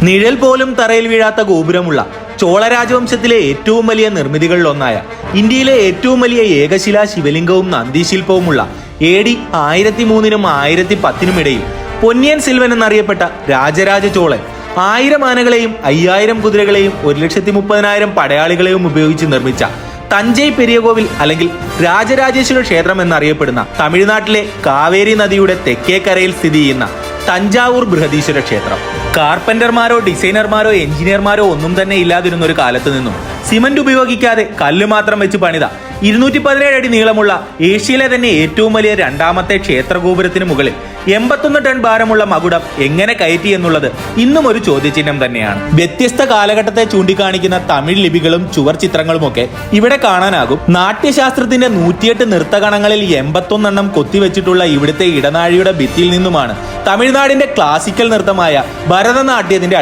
നിഴൽ പോലും തറയിൽ വീഴാത്ത ഗോപുരമുള്ള ചോള രാജവംശത്തിലെ ഏറ്റവും വലിയ നിർമ്മിതികളിലൊന്നായ ഇന്ത്യയിലെ ഏറ്റവും വലിയ ഏകശിലാ ശിവലിംഗവും നന്ദിശില്പവുമുള്ള AD 1003-നും 1010-നും ഇടയിൽ പൊന്നിയൻ സിൽവൻ എന്നറിയപ്പെട്ട രാജരാജ ചോളൻ 1000 ആനകളെയും 5000 കുതിരകളെയും 1,30,000 പടയാളികളെയും ഉപയോഗിച്ച് നിർമ്മിച്ച തഞ്ചൈ പെരിയ കോവിൽ അല്ലെങ്കിൽ രാജരാജേശ്വര ക്ഷേത്രം എന്നറിയപ്പെടുന്ന തമിഴ്നാട്ടിലെ കാവേരി നദിയുടെ തെക്കേക്കരയിൽ സ്ഥിതി ചെയ്യുന്ന തഞ്ചാവൂർ ബൃഹദീശ്വര ക്ഷേത്രം. കാർപ്പന്റർമാരോ ഡിസൈനർമാരോ എഞ്ചിനീയർമാരോ ഒന്നും തന്നെ ഇല്ലാതിരുന്ന ഒരു കാലത്ത് നിന്നും സിമന്റ് ഉപയോഗിക്കാതെ കല്ല് മാത്രം വെച്ച് പണിത 217 അടി നീളമുള്ള ഏഷ്യയിലെ തന്നെ ഏറ്റവും വലിയ രണ്ടാമത്തെ ക്ഷേത്ര ഗോപുരത്തിന് മുകളിൽ 81 ടൺ ഭാരമുള്ള മകുടം എങ്ങനെ കയറ്റി എന്നുള്ളത് ഇന്നും ഒരു ചോദ്യചിഹ്നം തന്നെയാണ്. വ്യത്യസ്ത കാലഘട്ടത്തെ ചൂണ്ടിക്കാണിക്കുന്ന തമിഴ് ലിപികളും ചുവർ ചിത്രങ്ങളുമൊക്കെ ഇവിടെ കാണാനാകും. നാട്യശാസ്ത്രത്തിന്റെ 108 നൃത്തഗണങ്ങളിൽ 81 എണ്ണം കൊത്തിവെച്ചിട്ടുള്ള ഇവിടുത്തെ ഇടനാഴിയുടെ ഭിത്തിയിൽ നിന്നുമാണ് തമിഴ്നാടിന്റെ ക്ലാസിക്കൽ നൃത്തമായ ഭരതനാട്യത്തിന്റെ